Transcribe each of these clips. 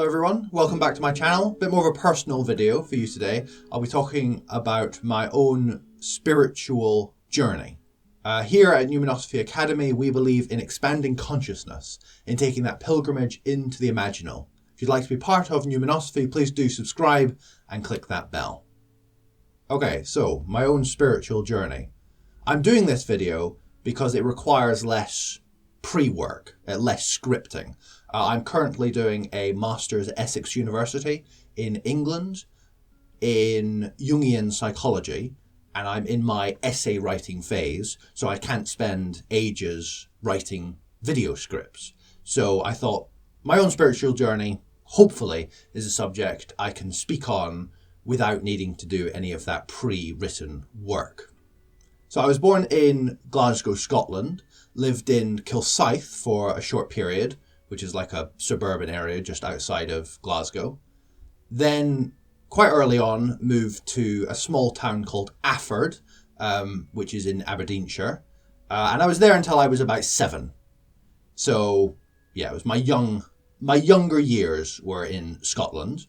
Hello everyone, welcome back to my channel. Bit more of a personal video for you today. I'll be talking about my own spiritual journey. Here at Pneumanosophy Academy, we believe in expanding consciousness, in taking that pilgrimage into the imaginal. If you'd like to be part of Pneumanosophy, please do subscribe and click that bell. Okay, so my own spiritual journey. I'm doing this video because it requires less pre-work, less scripting. I'm currently doing a master's at Essex University in England in Jungian psychology, and I'm in my essay writing phase, so I can't spend ages writing video scripts. So I thought my own spiritual journey, hopefully, is a subject I can speak on without needing to do any of that pre-written work. So I was born in Glasgow, Scotland, lived in Kilsyth for a short period, which is like a suburban area just outside of Glasgow. Then, quite early on, moved to a small town called Afford, which is in Aberdeenshire. And I was there until I was about 7. So, yeah, it was my younger years were in Scotland.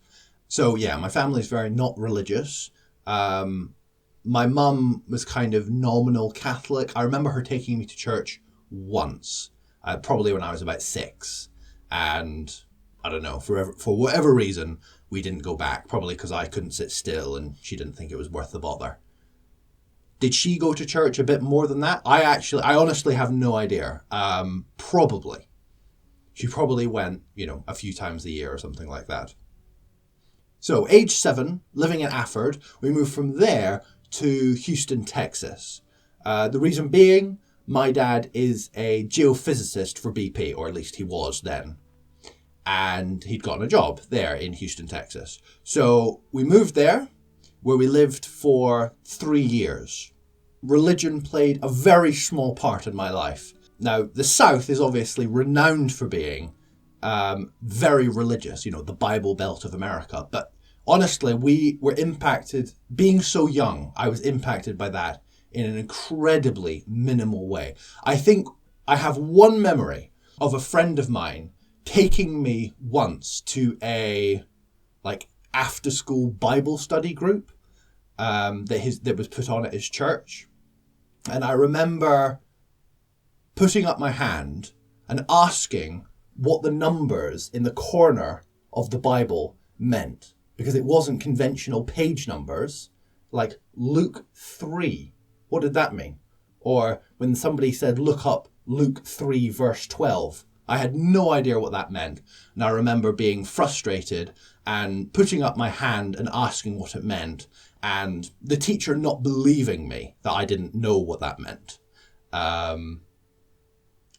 So, yeah, my family's very not religious. My mum was kind of nominal Catholic. I remember her taking me to church once, probably when I was about 6. And I don't know, for whatever reason, we didn't go back, probably because I couldn't sit still and she didn't think it was worth the bother. Did she go to church a bit more than that? I honestly have no idea. Probably. She probably went, a few times a year or something like that. So, age 7, living in Afford, we moved from there to Houston, Texas. The reason being, my dad is a geophysicist for BP, or at least he was then. And he'd gotten a job there in Houston, Texas. So we moved there, where we lived for 3 years. Religion played a very small part in my life. Now, the South is obviously renowned for being very religious, the Bible Belt of America. But honestly, we were impacted, being so young, I was impacted by that in an incredibly minimal way. I think I have one memory of a friend of mine taking me once to a after school Bible study group that was put on at his church. And I remember putting up my hand and asking what the numbers in the corner of the Bible meant, because it wasn't conventional page numbers, like Luke 3. What did that mean? Or when somebody said, look up Luke 3 verse 12, I had no idea what that meant. And I remember being frustrated and putting up my hand and asking what it meant. And the teacher not believing me that I didn't know what that meant.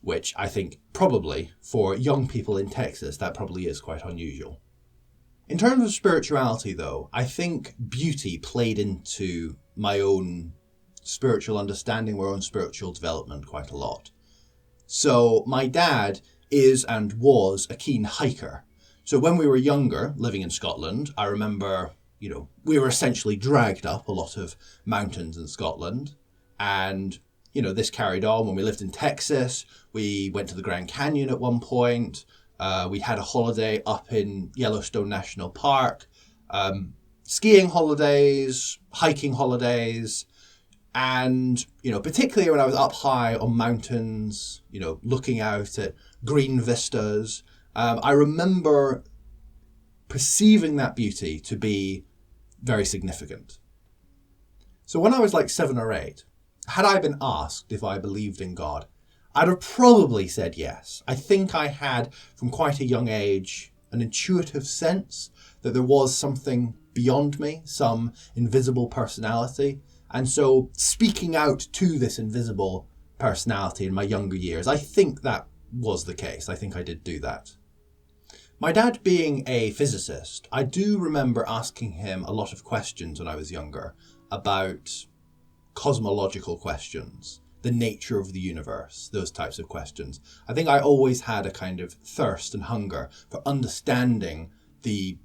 Which I think probably for young people in Texas, that probably is quite unusual. In terms of spirituality though, I think beauty played into my own spiritual understanding, my own spiritual development quite a lot. So my dad is and was a keen hiker. So when we were younger, living in Scotland, I remember, we were essentially dragged up a lot of mountains in Scotland. And, this carried on when we lived in Texas. We went to the Grand Canyon at one point. We had a holiday up in Yellowstone National Park. Skiing holidays, hiking holidays. And, particularly when I was up high on mountains, looking out at green vistas, I remember perceiving that beauty to be very significant. So when I was 7 or 8, had I been asked if I believed in God, I'd have probably said yes. I think I had, from quite a young age, an intuitive sense that there was something beyond me, some invisible personality. And so speaking out to this invisible personality in my younger years, I think that was the case. I think I did do that. My dad being a physicist, I do remember asking him a lot of questions when I was younger about cosmological questions, the nature of the universe, those types of questions. I think I always had a kind of thirst and hunger for understanding the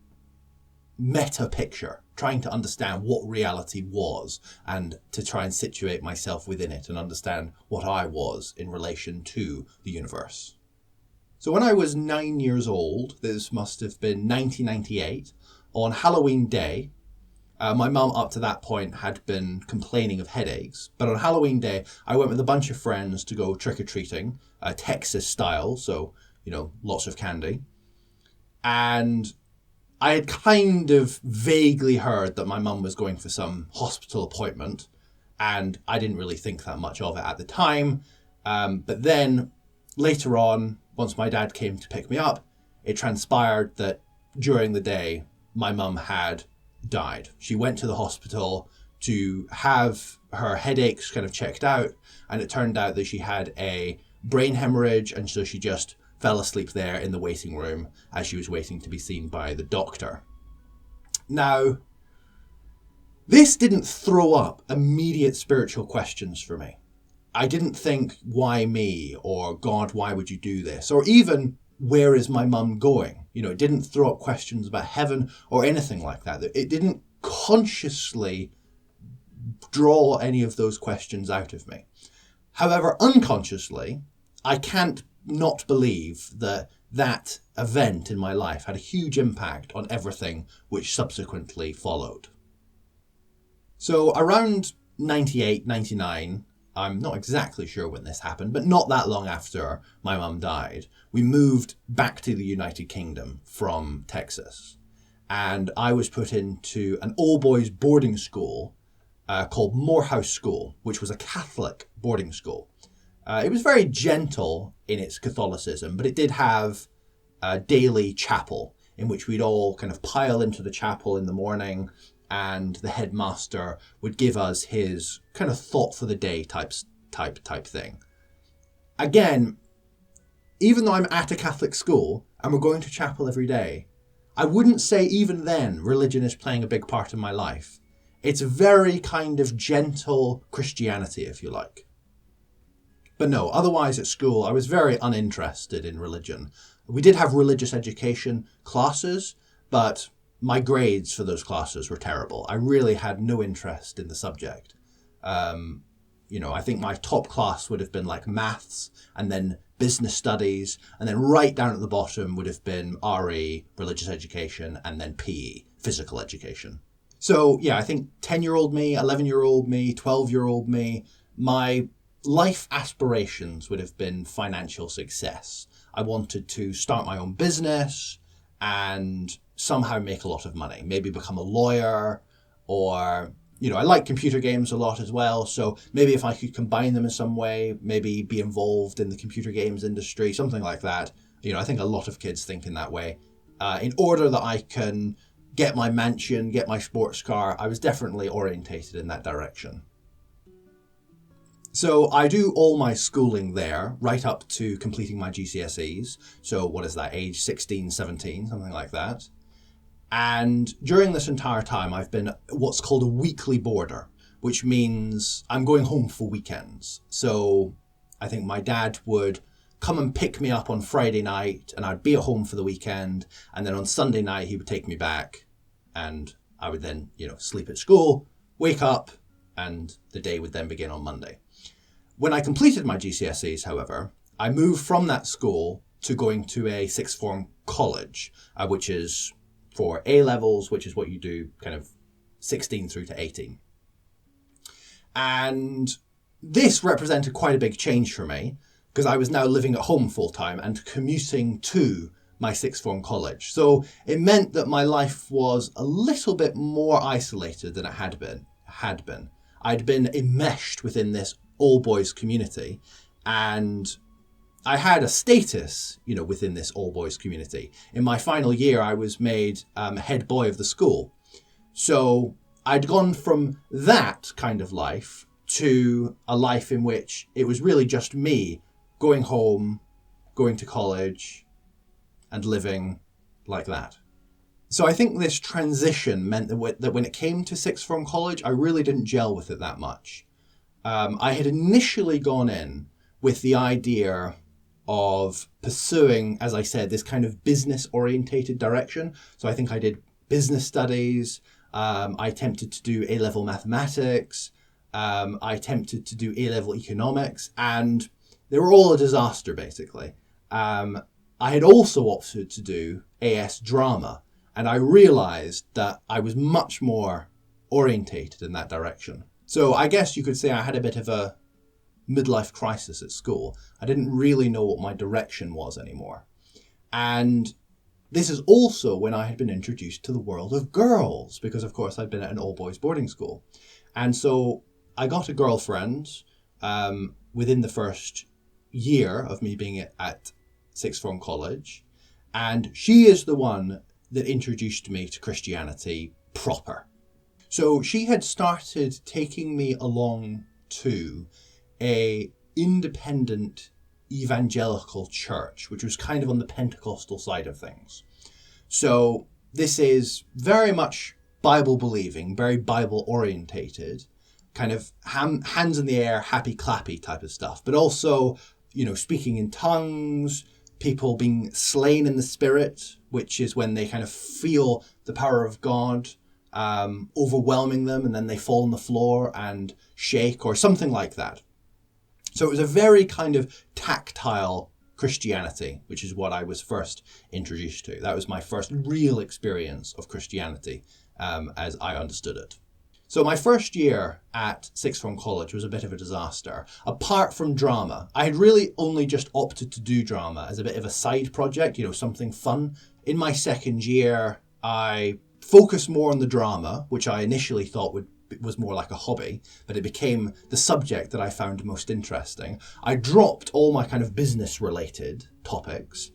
meta picture, trying to understand what reality was and to try and situate myself within it and understand what I was in relation to the universe. So when I was 9 years old, this must have been 1998, on Halloween Day, my mum up to that point had been complaining of headaches, but on Halloween Day, I went with a bunch of friends to go trick-or-treating, Texas style, so, lots of candy. And I had kind of vaguely heard that my mum was going for some hospital appointment, and I didn't really think that much of it at the time. But then later on, once my dad came to pick me up, it transpired that during the day, my mum had died. She went to the hospital to have her headaches kind of checked out, and it turned out that she had a brain hemorrhage, and so she just fell asleep there in the waiting room as she was waiting to be seen by the doctor. Now, this didn't throw up immediate spiritual questions for me. I didn't think, why me? Or, God, why would you do this? Or even, where is my mum going? It didn't throw up questions about heaven or anything like that. It didn't consciously draw any of those questions out of me. However, unconsciously, I can't not believe that event in my life had a huge impact on everything which subsequently followed. So around 98, 99, I'm not exactly sure when this happened, but not that long after my mum died, we moved back to the United Kingdom from Texas. And I was put into an all-boys boarding school called Morehouse School, which was a Catholic boarding school. It was very gentle in its Catholicism, but it did have a daily chapel in which we'd all kind of pile into the chapel in the morning, and the headmaster would give us his kind of thought for the day type thing. Again, even though I'm at a Catholic school and we're going to chapel every day, I wouldn't say even then religion is playing a big part in my life. It's very kind of gentle Christianity, if you like. But no, otherwise at school, I was very uninterested in religion. We did have religious education classes, but my grades for those classes were terrible. I really had no interest in the subject. I think my top class would have been like maths and then business studies, and then right down at the bottom would have been RE, religious education, and then PE, physical education. So yeah, I think 10-year-old me, 11-year-old me, 12-year-old me, my life aspirations would have been financial success. I wanted to start my own business and somehow make a lot of money, maybe become a lawyer, or, I like computer games a lot as well. So maybe if I could combine them in some way, maybe be involved in the computer games industry, something like that. I think a lot of kids think in that way. In order that I can get my mansion, get my sports car, I was definitely orientated in that direction. So I do all my schooling there, right up to completing my GCSEs. So what is that, age 16, 17, something like that. And during this entire time, I've been what's called a weekly boarder, which means I'm going home for weekends. So I think my dad would come and pick me up on Friday night, and I'd be at home for the weekend. And then on Sunday night, he would take me back, and I would then, sleep at school, wake up, and the day would then begin on Monday. When I completed my GCSEs, however, I moved from that school to going to a sixth form college, which is for A-levels, which is what you do kind of 16 through to 18. And this represented quite a big change for me, because I was now living at home full time and commuting to my sixth form college. So it meant that my life was a little bit more isolated than it had been. I'd been enmeshed within this all-boys community, and I had a status, within this all-boys community. In my final year, I was made head boy of the school. So I'd gone from that kind of life to a life in which it was really just me going home, going to college, and living like that. So I think this transition meant that when it came to sixth form college, I really didn't gel with it that much. I had initially gone in with the idea of pursuing, as I said, this kind of business-orientated direction. So I think I did business studies. I attempted to do A-level mathematics. I attempted to do A-level economics, and they were all a disaster, basically. I had also opted to do AS drama, and I realised that I was much more orientated in that direction. So I guess you could say I had a bit of a midlife crisis at school. I didn't really know what my direction was anymore. And this is also when I had been introduced to the world of girls, because of course I'd been at an all-boys boarding school. And so I got a girlfriend within the first year of me being at sixth form college, and she is the one that introduced me to Christianity proper. So she had started taking me along to a independent evangelical church, which was kind of on the Pentecostal side of things. So this is very much Bible believing, very Bible orientated, kind of hands in the air, happy clappy type of stuff, but also, speaking in tongues, people being slain in the spirit, which is when they kind of feel the power of God overwhelming them, and then they fall on the floor and shake or something like that. So it was a very kind of tactile Christianity, which is what I was first introduced to. That was my first real experience of Christianity as I understood it. So my first year at sixth form college was a bit of a disaster. Apart from drama, I had really only just opted to do drama as a bit of a side project, something fun. In my second year, I focused more on the drama, which I initially thought was more like a hobby, but it became the subject that I found most interesting. I dropped all my kind of business-related topics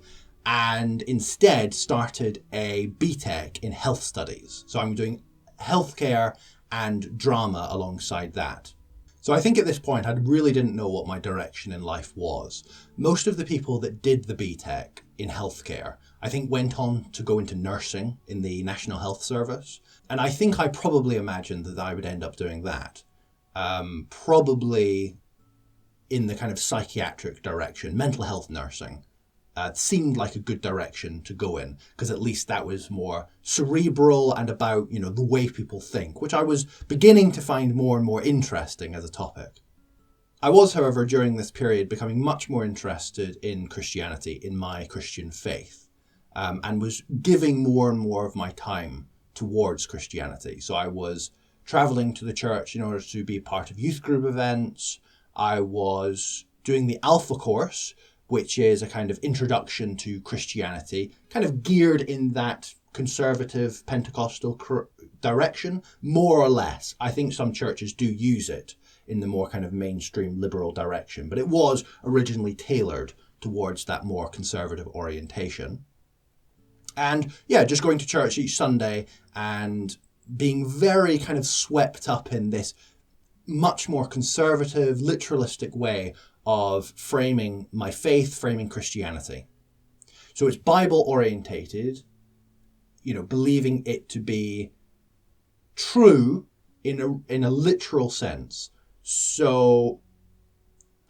and instead started a BTEC in health studies. So I'm doing healthcare and drama alongside that. So I think at this point I really didn't know what my direction in life was. Most of the people that did the BTEC in healthcare, I think, went on to go into nursing in the National Health Service. And I think I probably imagined that I would end up doing that. Probably in the kind of psychiatric direction, mental health nursing. Seemed like a good direction to go in, because at least that was more cerebral and about, the way people think, which I was beginning to find more and more interesting as a topic. I was, however, during this period becoming much more interested in Christianity, in my Christian faith, and was giving more and more of my time towards Christianity. So I was traveling to the church in order to be part of youth group events. I was doing the Alpha course, which is a kind of introduction to Christianity, kind of geared in that conservative Pentecostal direction, more or less. I think some churches do use it in the more kind of mainstream liberal direction, but it was originally tailored towards that more conservative orientation. And just going to church each Sunday and being very kind of swept up in this much more conservative, literalistic way of framing my faith, framing Christianity. So it's Bible orientated, believing it to be true in a literal sense. So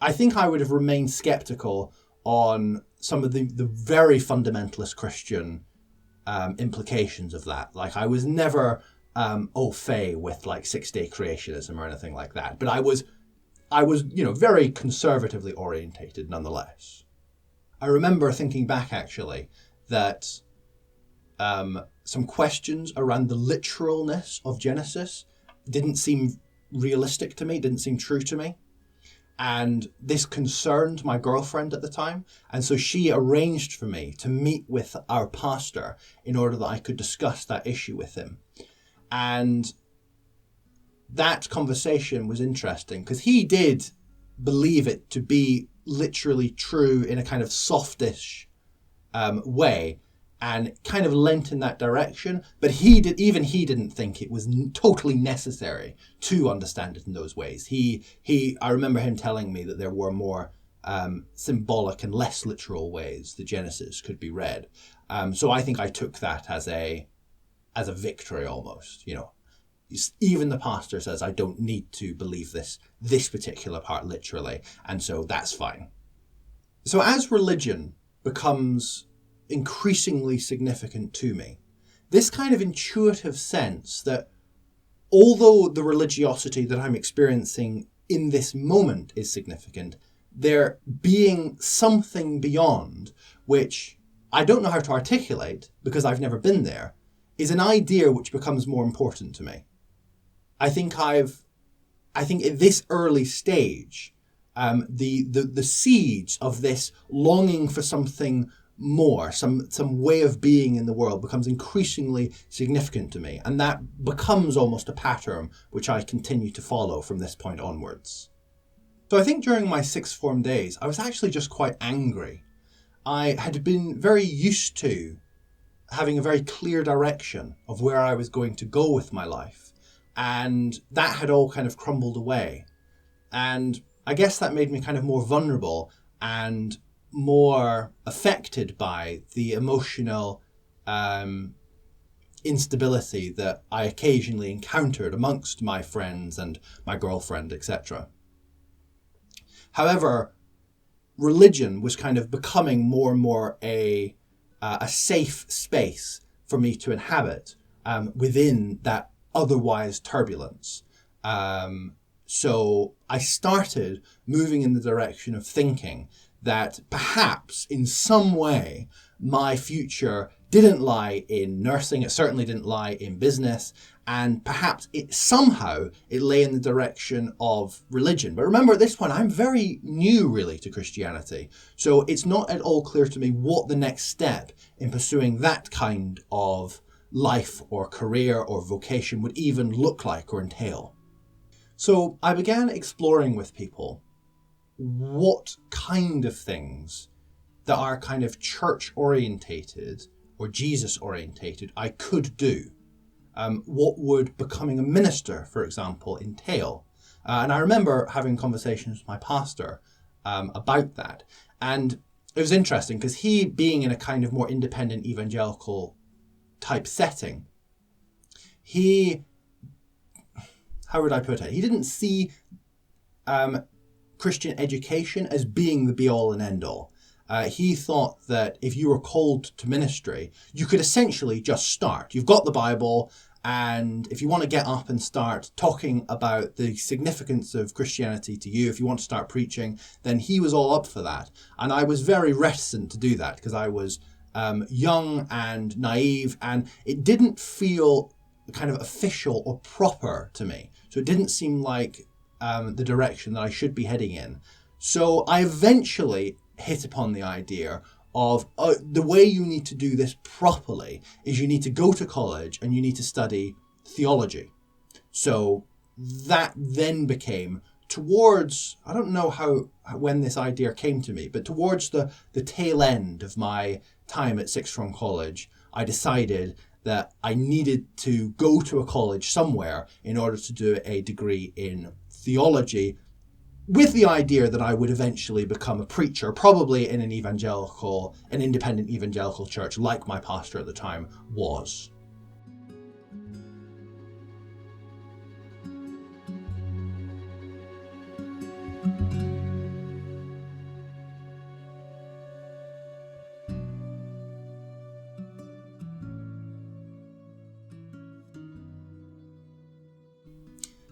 I think I would have remained skeptical on some of the very fundamentalist Christian implications of that. Like, I was never au fait with like 6-day creationism or anything like that, but I was very conservatively orientated nonetheless. I remember thinking back, actually, that some questions around the literalness of Genesis didn't seem realistic to me, didn't seem true to me. And this concerned my girlfriend at the time. And so she arranged for me to meet with our pastor in order that I could discuss that issue with him. And that conversation was interesting because he did believe it to be literally true in a kind of softish way, and kind of lent in that direction. But he didn't think it was totally necessary to understand it in those ways. I remember him telling me that there were more symbolic and less literal ways the Genesis could be read. So I think I took that as a victory almost, Even the pastor says I don't need to believe this particular part literally, and so that's fine. So as religion becomes increasingly significant to me, this kind of intuitive sense that although the religiosity that I'm experiencing in this moment is significant, there being something beyond which I don't know how to articulate, because I've never been there, is an idea which becomes more important to me. I think at this early stage, the seeds of this longing for something more, some way of being in the world becomes increasingly significant to me. And that becomes almost a pattern which I continue to follow from this point onwards. So I think during my sixth form days, I was actually just quite angry. I had been very used to having a very clear direction of where I was going to go with my life. And that had all kind of crumbled away. And I guess that made me kind of more vulnerable and more affected by the emotional instability that I occasionally encountered amongst my friends and my girlfriend, etc. However, religion was kind of becoming more and more a safe space for me to inhabit within that otherwise turbulence. So I started moving in the direction of thinking that perhaps in some way my future didn't lie in nursing, it certainly didn't lie in business, and perhaps it lay in the direction of religion. But remember, at this point, I'm very new really to Christianity, so it's not at all clear to me what the next step in pursuing that kind of life or career or vocation would even look like or entail. So I began exploring with people what kind of things that are kind of church orientated or Jesus orientated I could do. What would becoming a minister, for example, entail? And I remember having conversations with my pastor about that. And it was interesting because he, being in a kind of more independent evangelical type setting, how would I put it? He didn't see Christian education as being the be-all and end-all. He thought that if you were called to ministry, you could essentially just start. You've got the Bible, and if you want to get up and start talking about the significance of Christianity to you, if you want to start preaching, then he was all up for that. And I was very reticent to do that because I was young and naive, and it didn't feel kind of official or proper to me. So it didn't seem like the direction that I should be heading in. So I eventually hit upon the idea of the way you need to do this properly is you need to go to college and you need to study theology. So that then became towards, I don't know when this idea came to me, but towards the tail end of my time at Sixth Form College, I decided that I needed to go to a college somewhere in order to do a degree in theology, with the idea that I would eventually become a preacher, probably in an independent evangelical church like my pastor at the time was.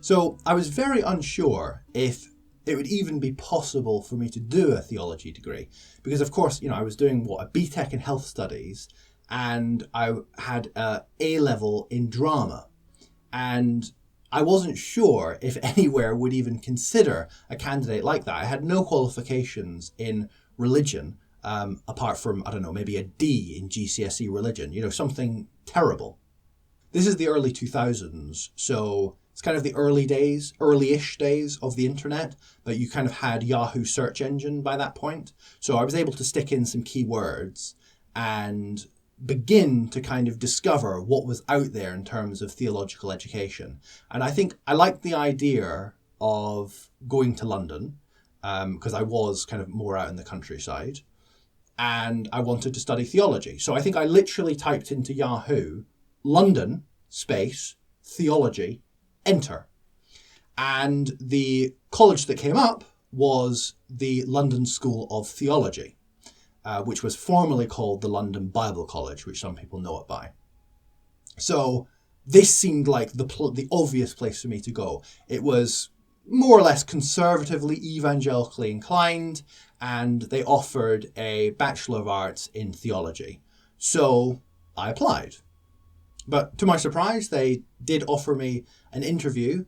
So I was very unsure if it would even be possible for me to do a theology degree. Because of course, I was doing a BTEC in health studies, and I had a A-level in drama. And I wasn't sure if anywhere would even consider a candidate like that. I had no qualifications in religion, apart from, I don't know, maybe a D in GCSE religion, something terrible. This is the early 2000s, so it's kind of the early-ish days of the internet, but you kind of had Yahoo search engine by that point. So I was able to stick in some keywords and begin to kind of discover what was out there in terms of theological education. And I think I liked the idea of going to London, because I was kind of more out in the countryside, and I wanted to study theology. So I think I literally typed into Yahoo, London, space, theology, enter. And the college that came up was the London School of Theology, which was formerly called the London Bible College, which some people know it by. So this seemed like the obvious place for me to go. It was more or less conservatively evangelically inclined, and they offered a Bachelor of Arts in Theology. So I applied. But to my surprise, they did offer me an interview.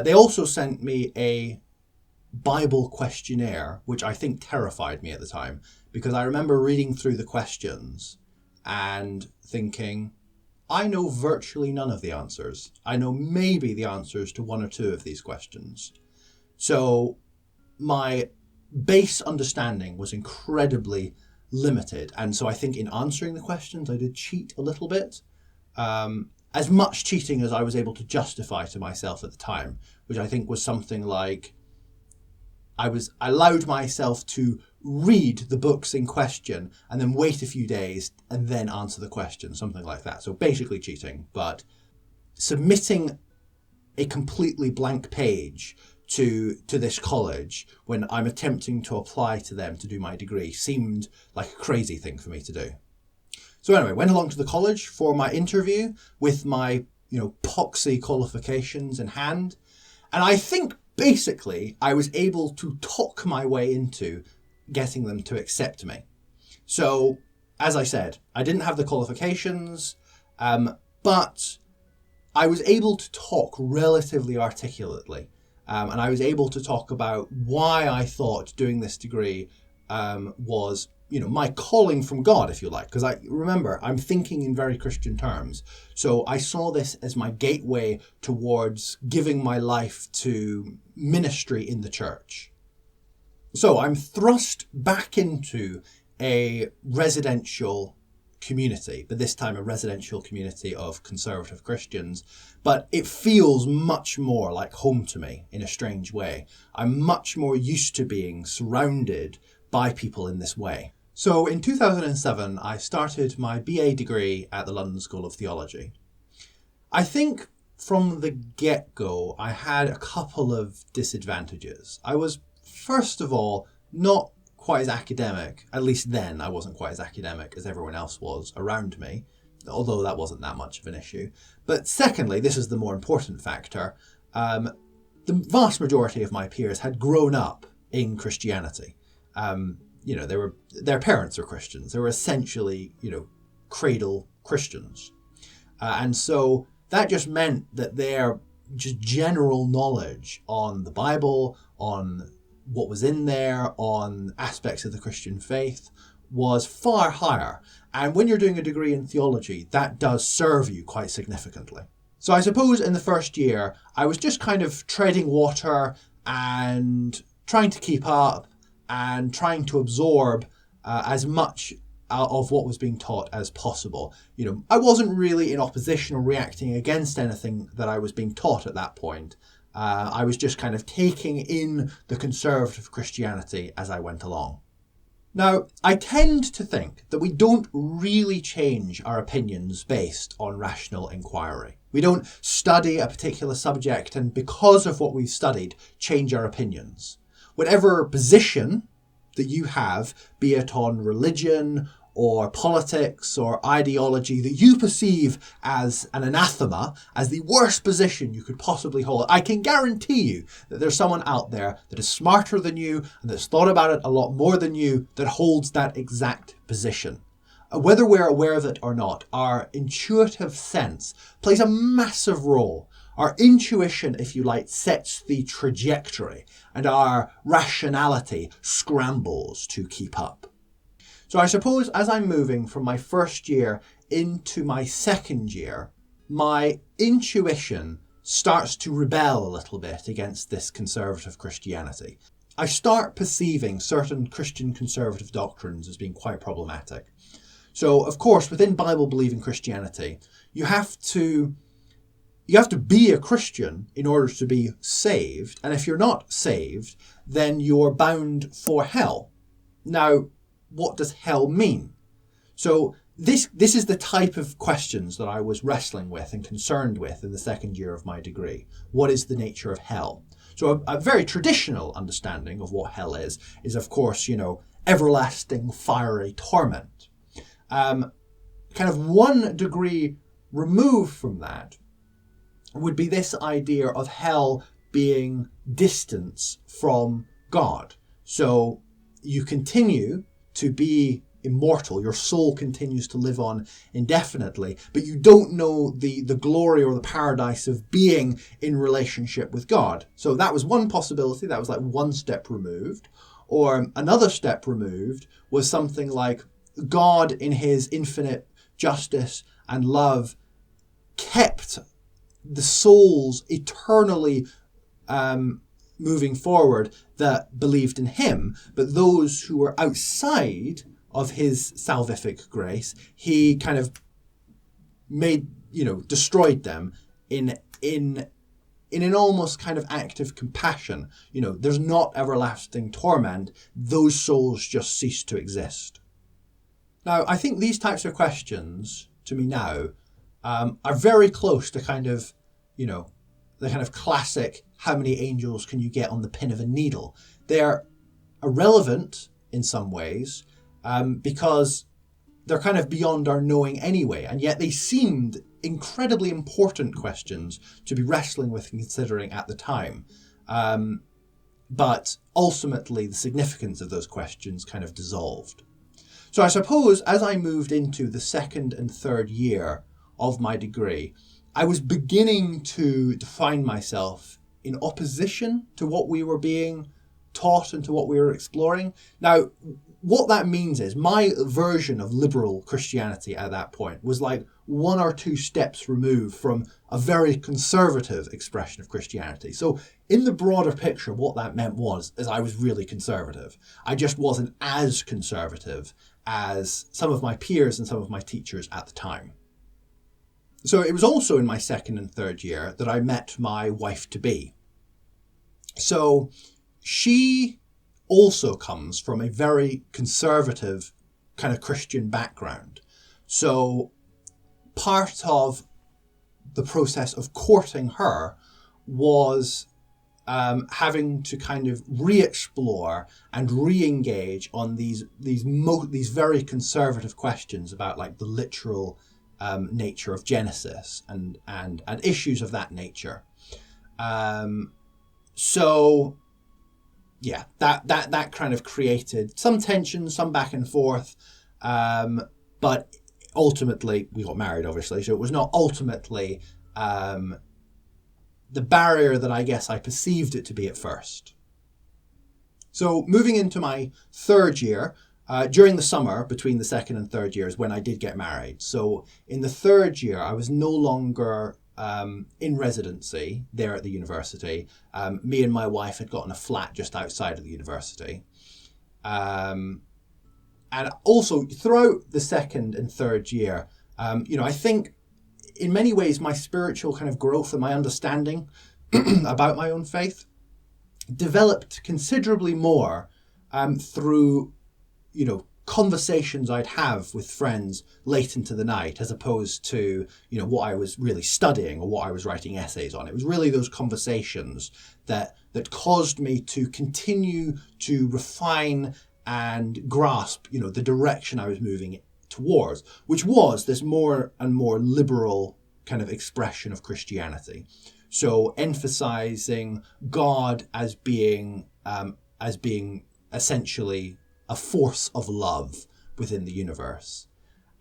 They also sent me a Bible questionnaire, which I think terrified me at the time, because I remember reading through the questions and thinking, I know virtually none of the answers. I know maybe the answers to one or two of these questions. So my base understanding was incredibly limited. And so I think in answering the questions, I did cheat a little bit. As much cheating as I was able to justify to myself at the time, which I think was something like I allowed myself to read the books in question and then wait a few days and then answer the question, something like that. So basically cheating, but submitting a completely blank page to this college when I'm attempting to apply to them to do my degree seemed like a crazy thing for me to do. So anyway, went along to the college for my interview with my, poxy qualifications in hand. And I think basically I was able to talk my way into getting them to accept me. So, as I said, I didn't have the qualifications, but I was able to talk relatively articulately. And I was able to talk about why I thought doing this degree was my calling from God, if you like, because I'm thinking in very Christian terms. So I saw this as my gateway towards giving my life to ministry in the church. So I'm thrust back into a residential community, but this time a residential community of conservative Christians. But it feels much more like home to me in a strange way. I'm much more used to being surrounded by people in this way. So in 2007, I started my BA degree at the London School of Theology. I think from the get-go, I had a couple of disadvantages. I was, first of all, not quite as academic. At least then, I wasn't quite as academic as everyone else was around me, although that wasn't that much of an issue. But secondly, this is the more important factor, the vast majority of my peers had grown up in Christianity. Their parents were Christians. They were essentially, cradle Christians. And so that just meant that their just general knowledge on the Bible, on what was in there, on aspects of the Christian faith was far higher. And when you're doing a degree in theology, that does serve you quite significantly. So I suppose in the first year, I was just kind of treading water and trying to keep up and trying to absorb as much of what was being taught as possible. I wasn't really in opposition or reacting against anything that I was being taught at that point. I was just kind of taking in the conservative Christianity as I went along. Now, I tend to think that we don't really change our opinions based on rational inquiry. We don't study a particular subject and because of what we've studied, change our opinions. Whatever position that you have, be it on religion or politics or ideology that you perceive as an anathema, as the worst position you could possibly hold, I can guarantee you that there's someone out there that is smarter than you and that's thought about it a lot more than you that holds that exact position. Whether we're aware of it or not, our intuitive sense plays a massive role. Our intuition, if you like, sets the trajectory and our rationality scrambles to keep up. So I suppose as I'm moving from my first year into my second year, my intuition starts to rebel a little bit against this conservative Christianity. I start perceiving certain Christian conservative doctrines as being quite problematic. So, of course, within Bible-believing Christianity, you have to be a Christian in order to be saved. And if you're not saved, then you're bound for hell. Now, what does hell mean? So this is the type of questions that I was wrestling with and concerned with in the second year of my degree. What is the nature of hell? So a very traditional understanding of what hell is of course, everlasting fiery torment. Kind of 1 degree removed from that would be this idea of hell being distance from God. So you continue to be immortal, your soul continues to live on indefinitely, but you don't know the glory or the paradise of being in relationship with God. So that was one possibility, that was like one step removed. Or another step removed was something like God in his infinite justice and love kept the souls eternally moving forward that believed in him, but those who were outside of his salvific grace, he kind of made, destroyed them in an almost kind of act of compassion. There's not everlasting torment. Those souls just cease to exist. Now, I think these types of questions, to me now, are very close to kind of, the kind of classic, how many angels can you get on the pin of a needle? They're irrelevant in some ways, because they're kind of beyond our knowing anyway, and yet they seemed incredibly important questions to be wrestling with and considering at the time. But ultimately, the significance of those questions kind of dissolved. So I suppose as I moved into the second and third year of my degree, I was beginning to define myself in opposition to what we were being taught and to what we were exploring. Now, what that means is my version of liberal Christianity at that point was like one or two steps removed from a very conservative expression of Christianity. So in the broader picture, what that meant is I was really conservative. I just wasn't as conservative as some of my peers and some of my teachers at the time. So it was also in my second and third year that I met my wife-to-be. So she also comes from a very conservative kind of Christian background. So part of the process of courting her was having to kind of re-explore and re-engage on these very conservative questions about like the literal nature of Genesis and issues of that nature. So yeah, that kind of created some tension, some back and forth, but ultimately we got married, obviously. So it was not ultimately the barrier that I guess I perceived it to be at first. So moving into my third year, during the summer between the second and third years when I did get married. So in the third year, I was no longer in residency there at the university. Me and my wife had gotten a flat just outside of the university. And also throughout the second and third year, I think in many ways my spiritual kind of growth and my understanding about my own faith developed considerably more through conversations I'd have with friends late into the night, as opposed to, what I was really studying or what I was writing essays on. It was really those conversations that caused me to continue to refine and grasp, the direction I was moving towards, which was this more and more liberal kind of expression of Christianity. So emphasizing God as being essentially a force of love within the universe,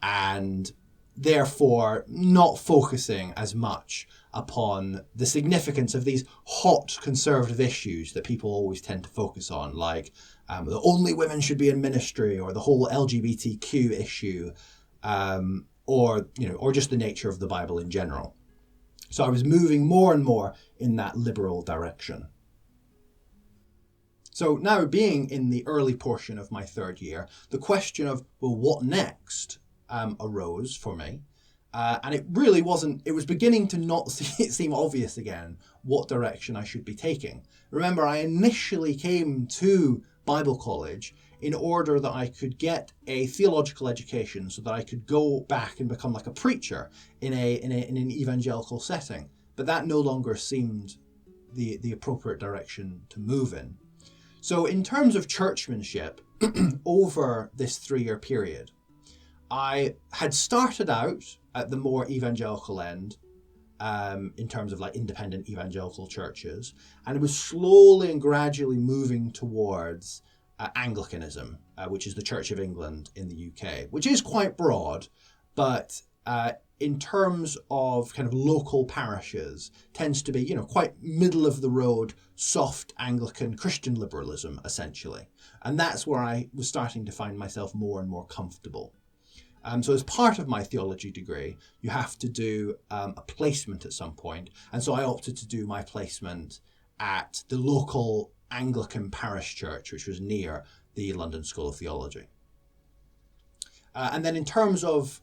and therefore not focusing as much upon the significance of these hot conservative issues that people always tend to focus on, like the only women should be in ministry, or the whole LGBTQ issue, or just the nature of the Bible in general. So I was moving more and more in that liberal direction. So now, being in the early portion of my third year, the question of, well, what next arose for me. And it really wasn't, it was beginning to not seem obvious again what direction I should be taking. Remember, I initially came to Bible college in order that I could get a theological education so that I could go back and become like a preacher in an evangelical setting. But that no longer seemed the appropriate direction to move in. So in terms of churchmanship, over this 3-year period, I had started out at the more evangelical end, in terms of like independent evangelical churches, and it was slowly and gradually moving towards Anglicanism, which is the Church of England in the UK, which is quite broad, but in terms of kind of local parishes, tends to be, quite middle of the road, soft Anglican Christian liberalism, essentially. And that's where I was starting to find myself more and more comfortable. So as part of my theology degree, you have to do a placement at some point. And so I opted to do my placement at the local Anglican parish church, which was near the London School of Theology. And then in terms of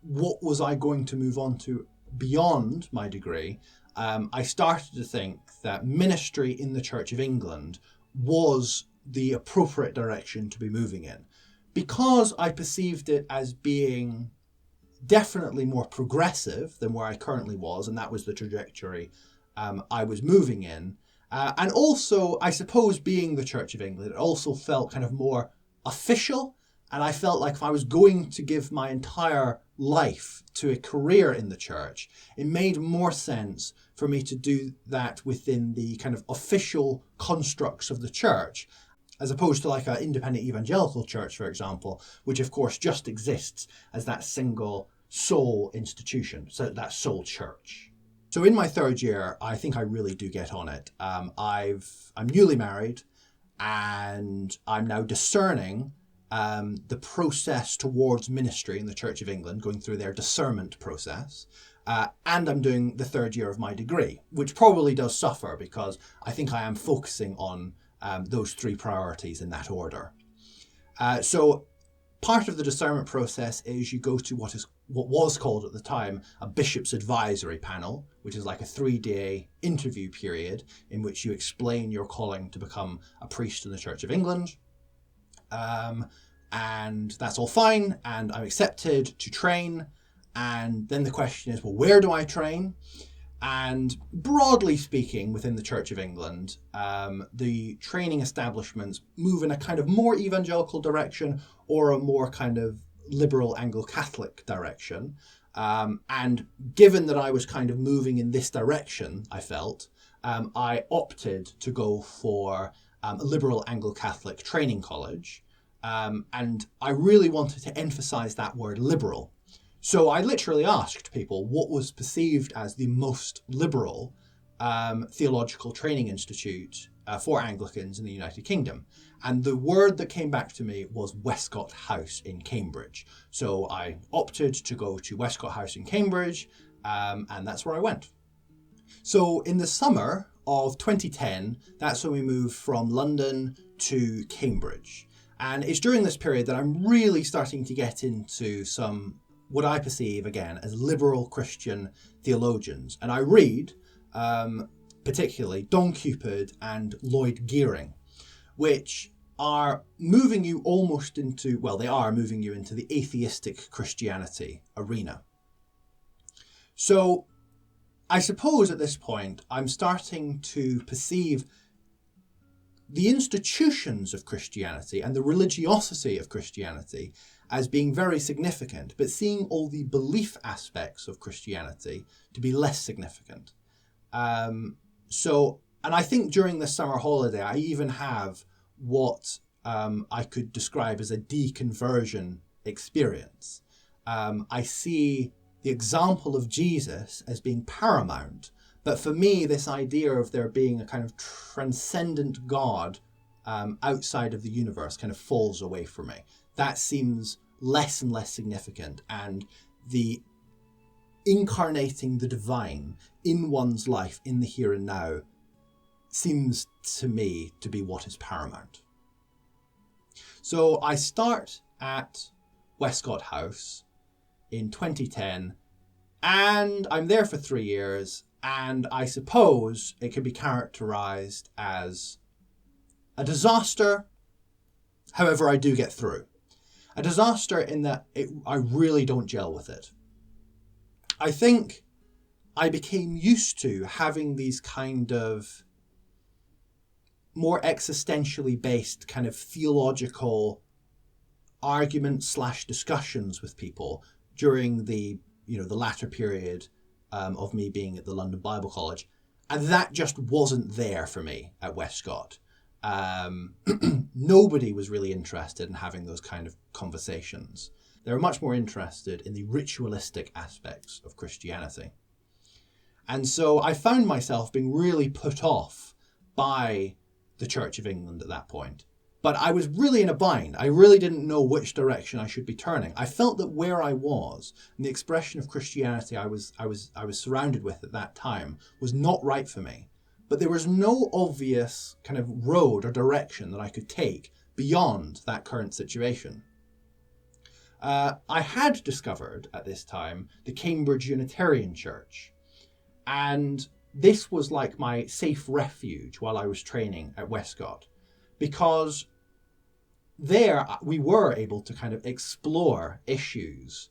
what was I going to move on to beyond my degree, I started to think that ministry in the Church of England was the appropriate direction to be moving in, because I perceived it as being definitely more progressive than where I currently was, and that was the trajectory I was moving in. And also, I suppose, being the Church of England, it also felt kind of more official. And I felt like if I was going to give my entire life to a career in the church, it made more sense for me to do that within the kind of official constructs of the church, as opposed to like an independent evangelical church, for example, which of course just exists as that single sole institution, so that sole church. So in my third year, I think I really do get on it. I'm newly married, and I'm now discerning the process towards ministry in the Church of England, going through their discernment process. And I'm doing the third year of my degree, which probably does suffer because I think I am focusing on those three priorities in that order. So part of the discernment process is you go to what was called at the time a bishop's advisory panel, which is like a 3-day interview period in which you explain your calling to become a priest in the Church of England. And that's all fine, and I'm accepted to train. And then the question is, well, where do I train? And broadly speaking, within the Church of England, the training establishments move in a kind of more evangelical direction or a more kind of liberal Anglo-Catholic direction. And given that I was kind of moving in this direction, I felt, I opted to go for a liberal Anglo-Catholic training college. And I really wanted to emphasize that word liberal. So I literally asked people what was perceived as the most liberal theological training institute for Anglicans in the United Kingdom. And the word that came back to me was Westcott House in Cambridge. So I opted to go to Westcott House in Cambridge, and that's where I went. So in the summer of 2010, that's when we moved from London to Cambridge. And it's during this period that I'm really starting to get into some, what I perceive, again, as liberal Christian theologians. And I read, particularly, Don Cupid and Lloyd Gearing, which are moving you almost into, well, they are moving you into the atheistic Christianity arena. So I suppose at this point, I'm starting to perceive the institutions of Christianity and the religiosity of Christianity as being very significant, but seeing all the belief aspects of Christianity to be less significant. And I think during the summer holiday, I even have what I could describe as a deconversion experience. I see the example of Jesus as being paramount. But for me, this idea of there being a kind of transcendent God outside of the universe kind of falls away from me. That seems less and less significant. And the incarnating the divine in one's life, in the here and now, seems to me to be what is paramount. So I start at Westcott House in 2010, and I'm there for 3 years. And I suppose it could be characterised as a disaster. However, I do get through. A disaster in that I really don't gel with it. I think I became used to having these kind of more existentially based kind of theological arguments / discussions with people during the latter period of me being at the London Bible College. And that just wasn't there for me at Westcott. nobody was really interested in having those kind of conversations. They were much more interested in the ritualistic aspects of Christianity. And so I found myself being really put off by the Church of England at that point. But I was really in a bind. I really didn't know which direction I should be turning. I felt that where I was and the expression of Christianity I was surrounded with at that time was not right for me. But there was no obvious kind of road or direction that I could take beyond that current situation. I had discovered at this time the Cambridge Unitarian Church, and this was like my safe refuge while I was training at Westcott, because there we were able to kind of explore issues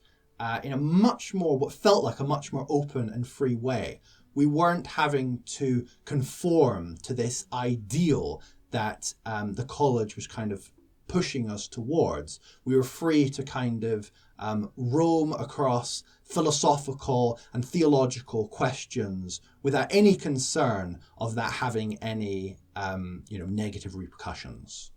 in a much more, what felt like a much more open and free way. We weren't having to conform to this ideal that the college was kind of pushing us towards. We were free to kind of roam across philosophical and theological questions without any concern of that having any negative repercussions.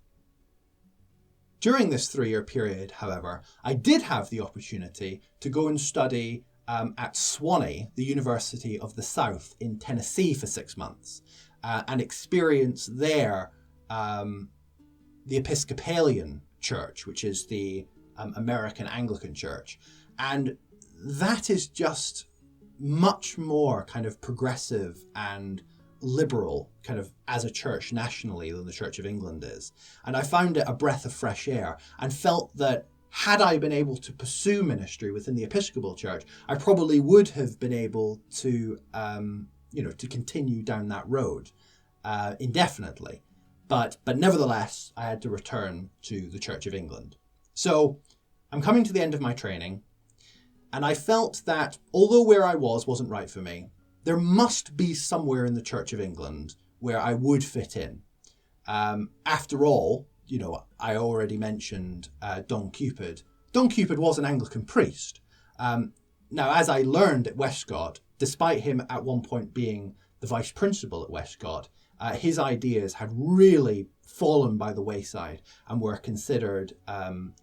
During this 3-year period, however, I did have the opportunity to go and study at Swanee, the University of the South in Tennessee for 6 months, and experience there the Episcopalian Church, which is the American Anglican Church. And that is just much more kind of progressive and liberal kind of as a church nationally than the Church of England is. And I found it a breath of fresh air and felt that had I been able to pursue ministry within the Episcopal Church, I probably would have been able to, to continue down that road indefinitely. But nevertheless, I had to return to the Church of England. So I'm coming to the end of my training, and I felt that although where I was wasn't right for me, there must be somewhere in the Church of England where I would fit in. After all, I already mentioned Don Cupid. Don Cupid was an Anglican priest. Now, as I learned at Westcott, despite him at one point being the vice principal at Westcott, his ideas had really fallen by the wayside and were considered,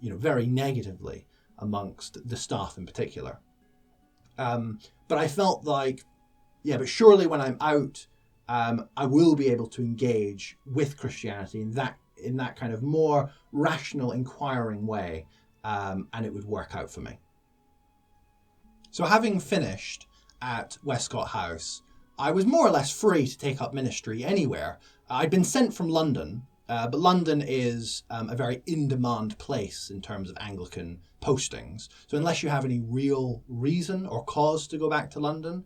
very negatively amongst the staff in particular. But I felt like, but surely when I'm out, I will be able to engage with Christianity in that kind of more rational, inquiring way, and it would work out for me. So having finished at Westcott House, I was more or less free to take up ministry anywhere. I'd been sent from London, but London is a very in-demand place in terms of Anglican postings. So unless you have any real reason or cause to go back to London,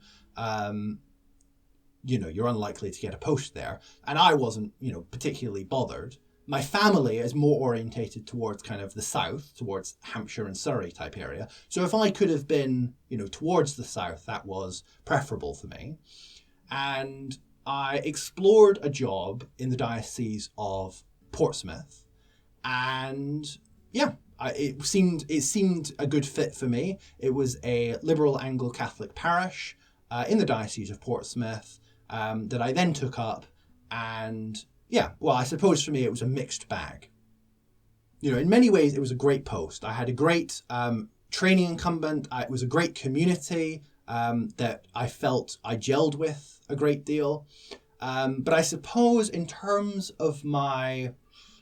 you're unlikely to get a post there. And I wasn't, particularly bothered. My family is more orientated towards kind of the south, towards Hampshire and Surrey type area. So if I could have been, towards the south, that was preferable for me. And I explored a job in the Diocese of Portsmouth, and it seemed a good fit for me. It was a liberal Anglo-Catholic parish in the Diocese of Portsmouth that I then took up, and I suppose for me it was a mixed bag. In many ways it was a great post. I had a great training incumbent. It was a great community that I felt I gelled with a great deal. But I suppose in terms of my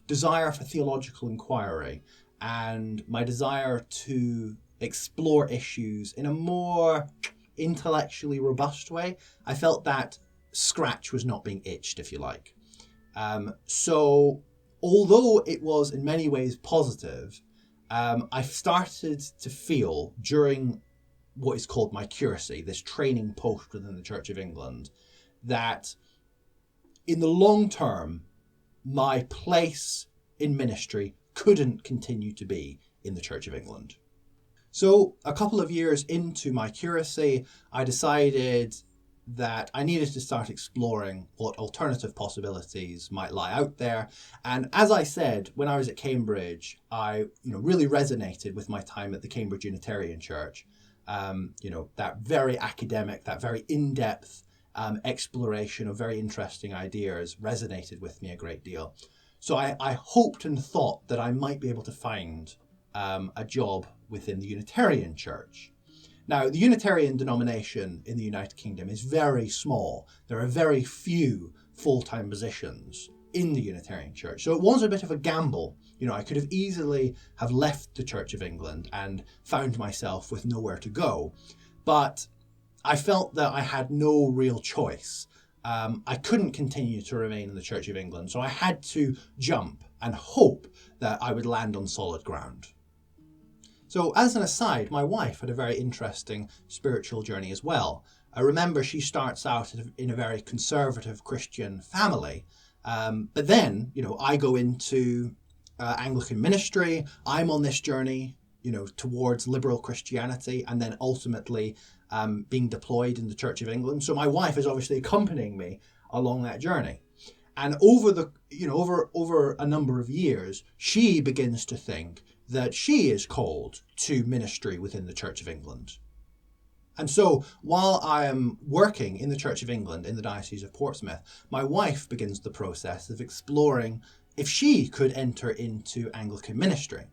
desire for theological inquiry and my desire to explore issues in a more intellectually robust way, I felt that scratch was not being itched, if you like. So although it was in many ways positive, I started to feel during what is called my curacy, this training post within the Church of England, that in the long term, my place in ministry couldn't continue to be in the Church of England. So a couple of years into my curacy, I decided that I needed to start exploring what alternative possibilities might lie out there. And as I said, when I was at Cambridge, I really resonated with my time at the Cambridge Unitarian Church. That very academic, that very in-depth exploration of very interesting ideas resonated with me a great deal. So I hoped and thought that I might be able to find a job within the Unitarian Church. Now, the Unitarian denomination in the United Kingdom is very small. There are very few full-time positions in the Unitarian Church. So it was a bit of a gamble. I could have easily have left the Church of England and found myself with nowhere to go. But I felt that I had no real choice. I couldn't continue to remain in the Church of England, so I had to jump and hope that I would land on solid ground. So as an aside, my wife had a very interesting spiritual journey as well. I remember she starts out in a very conservative Christian family, but then, I go into Anglican ministry. I'm on this journey, towards liberal Christianity, and then ultimately being deployed in the Church of England. So my wife is obviously accompanying me along that journey. And over a number of years, she begins to think that she is called to ministry within the Church of England. And so while I am working in the Church of England in the Diocese of Portsmouth, my wife begins the process of exploring if she could enter into Anglican ministry.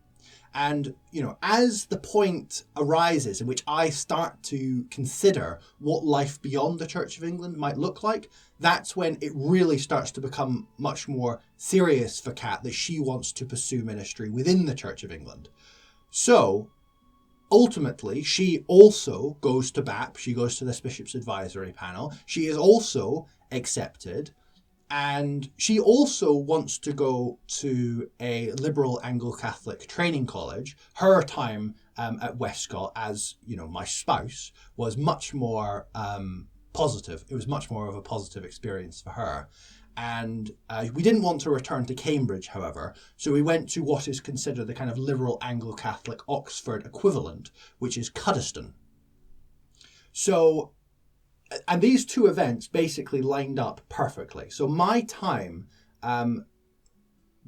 And, as the point arises in which I start to consider what life beyond the Church of England might look like, that's when it really starts to become much more serious for Kat that she wants to pursue ministry within the Church of England. So, ultimately, she also goes to BAP, she goes to this Bishop's Advisory Panel, she is also accepted, and she also wants to go to a liberal Anglo-Catholic training college. Her time at Westcott as, my spouse was much more positive. It was much more of a positive experience for her. And we didn't want to return to Cambridge, however, so we went to what is considered the kind of liberal Anglo-Catholic Oxford equivalent, which is Cuddesdon. So, and these two events basically lined up perfectly. So my time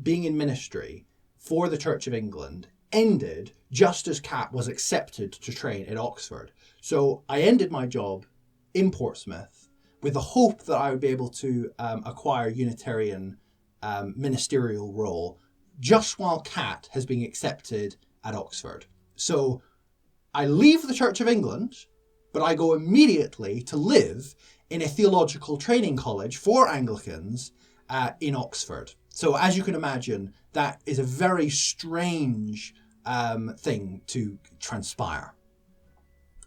being in ministry for the Church of England ended just as Kat was accepted to train at Oxford. So I ended my job in Portsmouth with the hope that I would be able to acquire Unitarian ministerial role just while Kat has been accepted at Oxford. So I leave the Church of England, but I go immediately to live in a theological training college for Anglicans in Oxford. So as you can imagine, that is a very strange thing to transpire.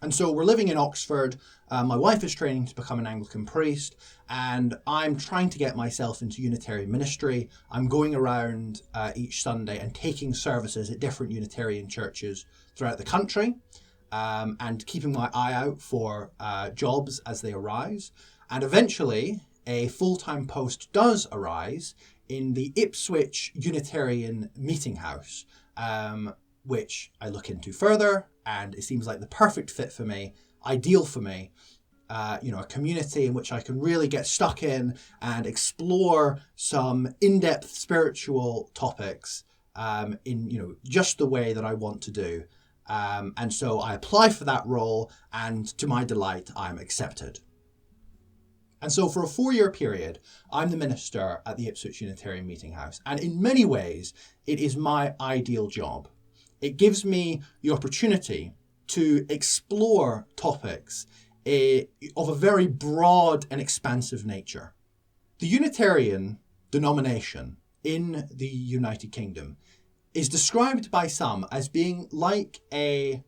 And so we're living in Oxford. My wife is training to become an Anglican priest, and I'm trying to get myself into Unitarian ministry. I'm going around each Sunday and taking services at different Unitarian churches throughout the country. And keeping my eye out for jobs as they arise. And eventually, a full-time post does arise in the Ipswich Unitarian Meeting House, which I look into further, and it seems like the perfect fit for me, ideal for me. A community in which I can really get stuck in and explore some in-depth spiritual topics in just the way that I want to do. And so I apply for that role, and to my delight, I'm accepted. And so for a 4-year period, I'm the minister at the Ipswich Unitarian Meeting House. And in many ways, it is my ideal job. It gives me the opportunity to explore topics of a very broad and expansive nature. The Unitarian denomination in the United Kingdom is described by some as being like a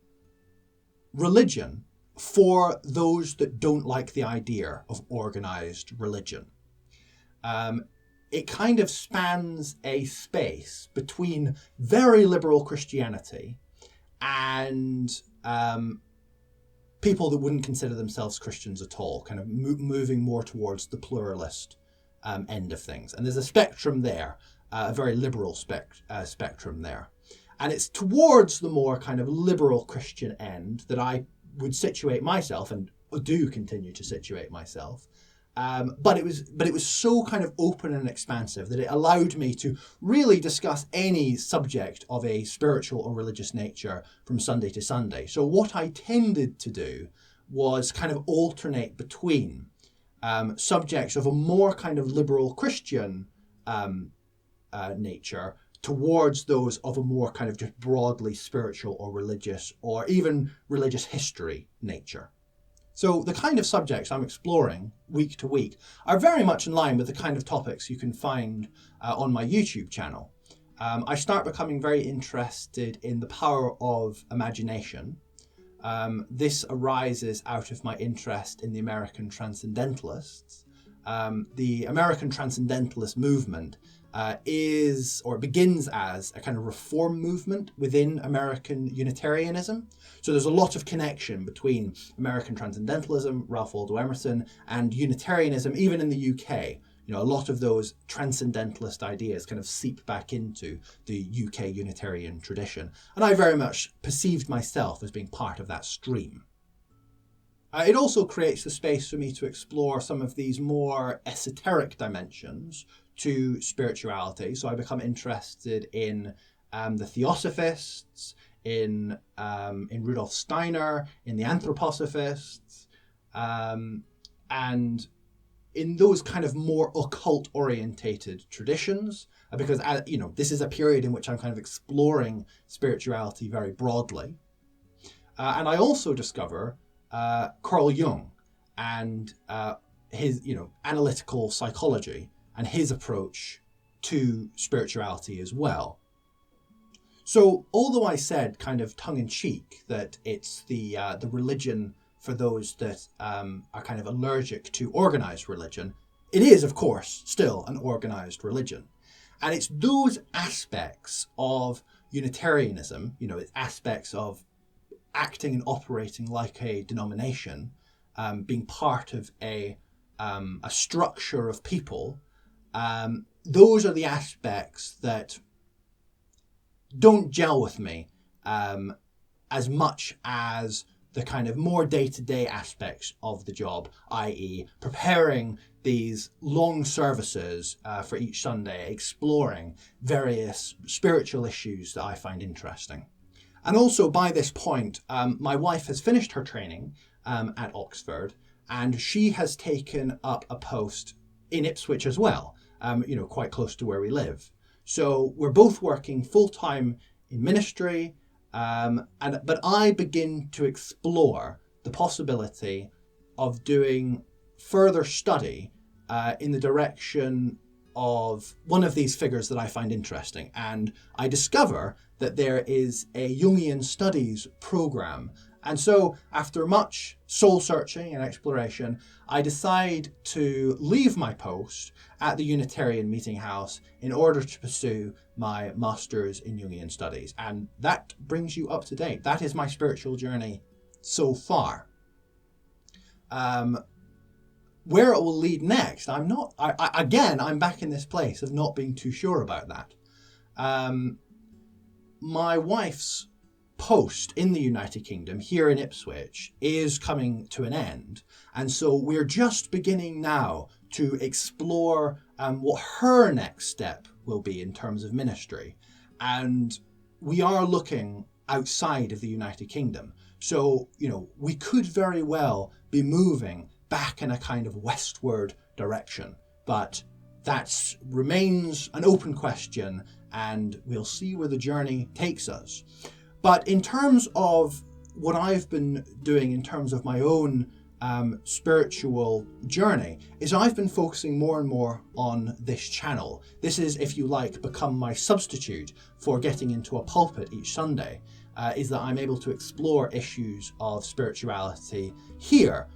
religion for those that don't like the idea of organised religion. It kind of spans a space between very liberal Christianity and people that wouldn't consider themselves Christians at all, kind of moving more towards the pluralist end of things. And there's a spectrum there, a very liberal spectrum there. And it's towards the more kind of liberal Christian end that I would situate myself, and do continue to situate myself. But it was so kind of open and expansive that it allowed me to really discuss any subject of a spiritual or religious nature from Sunday to Sunday. So what I tended to do was kind of alternate between subjects of a more kind of liberal Christian nature towards those of a more kind of just broadly spiritual or religious or even religious history nature. So the kind of subjects I'm exploring week to week are very much in line with the kind of topics you can find on my YouTube channel. I start becoming very interested in the power of imagination. This arises out of my interest in the American Transcendentalists. The American Transcendentalist movement begins as a kind of reform movement within American Unitarianism. So there's a lot of connection between American Transcendentalism, Ralph Waldo Emerson, and Unitarianism, even in the UK. You know, a lot of those transcendentalist ideas kind of seep back into the UK Unitarian tradition. And I very much perceived myself as being part of that stream. It also creates the space for me to explore some of these more esoteric dimensions to spirituality. So I become interested in the Theosophists, in Rudolf Steiner, in the Anthroposophists, and in those kind of more occult orientated traditions, because this is a period in which I'm kind of exploring spirituality very broadly. And I also discover Carl Jung and his analytical psychology and his approach to spirituality as well. So although I said kind of tongue-in-cheek that it's the religion for those that are kind of allergic to organized religion, it is, of course, still an organized religion. And it's those aspects of Unitarianism, it's aspects of acting and operating like a denomination, being part of a structure of people, those are the aspects that don't gel with me as much as the kind of more day-to-day aspects of the job, i.e. preparing these long services for each Sunday, exploring various spiritual issues that I find interesting. And also by this point, my wife has finished her training at Oxford, and she has taken up a post in Ipswich as well, quite close to where we live. So we're both working full-time in ministry, but I begin to explore the possibility of doing further study in the direction of one of these figures that I find interesting. And I discover that there is a Jungian studies program. And so after much soul searching and exploration, I decide to leave my post at the Unitarian Meeting House in order to pursue my master's in Jungian studies. And that brings you up to date. That is my spiritual journey so far. Where it will lead next, I'm back in this place of not being too sure about that. My wife's post in the United Kingdom here in Ipswich is coming to an end, and so we're just beginning now to explore what her next step will be in terms of ministry, and we are looking outside of the United Kingdom. So we could very well be moving back in a kind of westward direction, but that remains an open question, and we'll see where the journey takes us. But in terms of what I've been doing in terms of my own spiritual journey, is I've been focusing more and more on this channel. This is, if you like, become my substitute for getting into a pulpit each Sunday, is that I'm able to explore issues of spirituality here.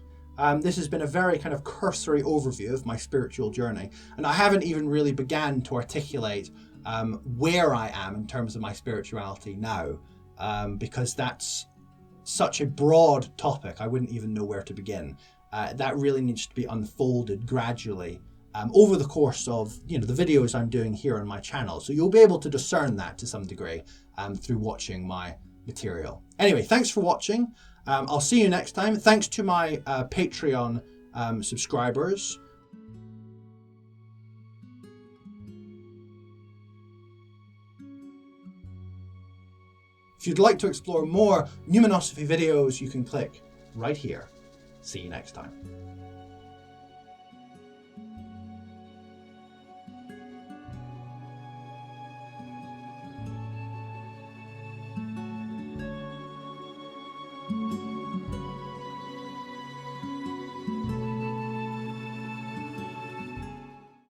This has been a very kind of cursory overview of my spiritual journey, and I haven't even really began to articulate where I am in terms of my spirituality now, because that's such a broad topic, I wouldn't even know where to begin. That really needs to be unfolded gradually over the course of the videos I'm doing here on my channel. So you'll be able to discern that to some degree through watching my material. Anyway, thanks for watching. I'll see you next time. Thanks to my Patreon subscribers. If you'd like to explore more Pneumanosophy videos, you can click right here. See you next time.